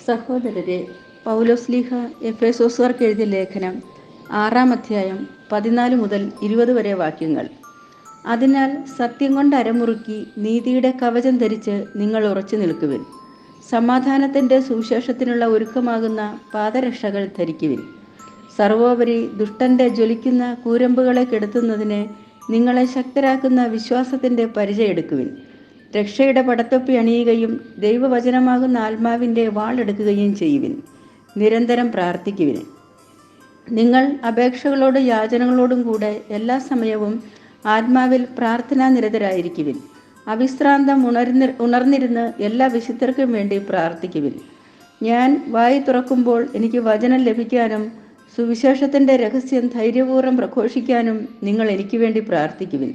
സഹോദരരെ, പൗലോസ്ലീഹ എഫേസോസുകാർക്ക് എഴുതിയ ലേഖനം 6-ാം അധ്യായം 14 മുതൽ 20 വരെ വാക്യങ്ങൾ. അതിനാൽ സത്യം കൊണ്ട് അരമുറുക്കി നീതിയുടെ കവചം ധരിച്ച് നിങ്ങൾ ഉറച്ചു നിൽക്കുവിൻ. സമാധാനത്തിൻ്റെ സുവിശേഷത്തിനുള്ള ഒരുക്കമാകുന്ന പാദരക്ഷകൾ ധരിക്കുവിൻ. സർവോപരി ദുഷ്ടൻ്റെ ജ്വലിക്കുന്ന കൂരമ്പുകളെ കെടുത്തുന്നതിന് നിങ്ങളെ ശക്തരാക്കുന്ന വിശ്വാസത്തിൻ്റെ പരിചയം എടുക്കുവിൻ. രക്ഷയുടെ പടത്തൊപ്പി അണിയുകയും ദൈവവചനമാകുന്ന ആത്മാവിൻ്റെ വാളെടുക്കുകയും ചെയ്യുവിൻ. നിരന്തരം പ്രാർത്ഥിക്കുവിൻ. നിങ്ങൾ അപേക്ഷകളോടും യാചനകളോടും കൂടെ എല്ലാ സമയവും ആത്മാവിൽ പ്രാർത്ഥനാനിരതരായിരിക്കുവിൻ. അവിശ്രാന്തം ഉണർന്നിരുന്ന് എല്ലാ വിശുദ്ധർക്കും വേണ്ടി പ്രാർത്ഥിക്കുവിൻ. ഞാൻ വായി തുറക്കുമ്പോൾ എനിക്ക് വചനം ലഭിക്കാനും സുവിശേഷത്തിൻ്റെ രഹസ്യം ധൈര്യപൂർവ്വം പ്രഘോഷിക്കാനും നിങ്ങൾ എനിക്ക് വേണ്ടി പ്രാർത്ഥിക്കുവിൻ.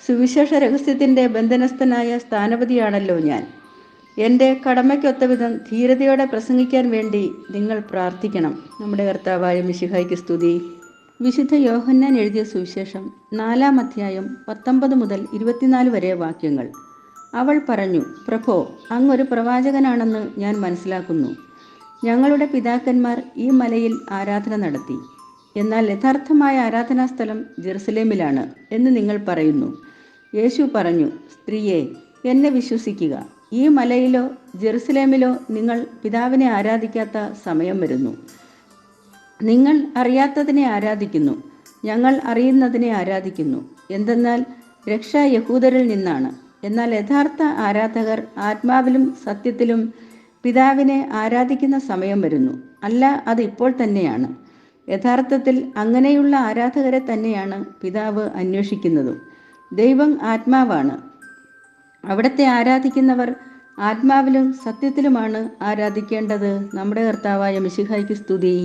സുവിശേഷ രഹസ്യത്തിൻ്റെ ബന്ധനസ്ഥനായ സ്ഥാനപതിയാണല്ലോ ഞാൻ. എൻ്റെ കടമയ്ക്കൊത്തവിധം ധീരതയോടെ പ്രസംഗിക്കാൻ വേണ്ടി നിങ്ങൾ പ്രാർത്ഥിക്കണം. നമ്മുടെ കർത്താവായ മിശിഹായ്ക്ക് സ്തുതി. വിശുദ്ധ യോഹന്നാൻ എഴുതിയ സുവിശേഷം 4-ാം അധ്യായം 19 മുതൽ 24 വരെ വാക്യങ്ങൾ. അവൾ പറഞ്ഞു, പ്രഭോ, അങ്ങൊരു പ്രവാചകനാണെന്ന് ഞാൻ മനസ്സിലാക്കുന്നു. ഞങ്ങളുടെ പിതാക്കന്മാർ ഈ മലയിൽ ആരാധന നടത്തി. എന്നാൽ യഥാർത്ഥമായ ആരാധനാസ്ഥലം ജെറുസലേമിലാണ് എന്ന് നിങ്ങൾ പറയുന്നു. യേശു പറഞ്ഞു, സ്ത്രീയെ, എന്നെ വിശ്വസിക്കുക. ഈ മലയിലോ ജെറുസലേമിലോ നിങ്ങൾ പിതാവിനെ ആരാധിക്കാത്ത സമയം വരുന്നു. നിങ്ങൾ അറിയാത്തതിനെ ആരാധിക്കുന്നു, ഞങ്ങൾ അറിയുന്നതിനെ ആരാധിക്കുന്നു. എന്തെന്നാൽ രക്ഷ യഹൂദരിൽ നിന്നാണ്. എന്നാൽ യഥാർത്ഥ ആരാധകർ ആത്മാവിലും സത്യത്തിലും പിതാവിനെ ആരാധിക്കുന്ന സമയം വരുന്നു. അല്ല, അത് ഇപ്പോൾ തന്നെയാണ്. യഥാർത്ഥത്തിൽ അങ്ങനെയുള്ള ആരാധകരെ തന്നെയാണ് പിതാവ് അന്വേഷിക്കുന്നതും. ദൈവം ആത്മാവാണ്. അവിടുത്തെ ആരാധിക്കുന്നവർ ആത്മാവിലും സത്യത്തിലുമാണ് ആരാധിക്കേണ്ടത്. നമ്മുടെ കർത്താവായ മിശിഹായ്ക്ക് സ്തുതി.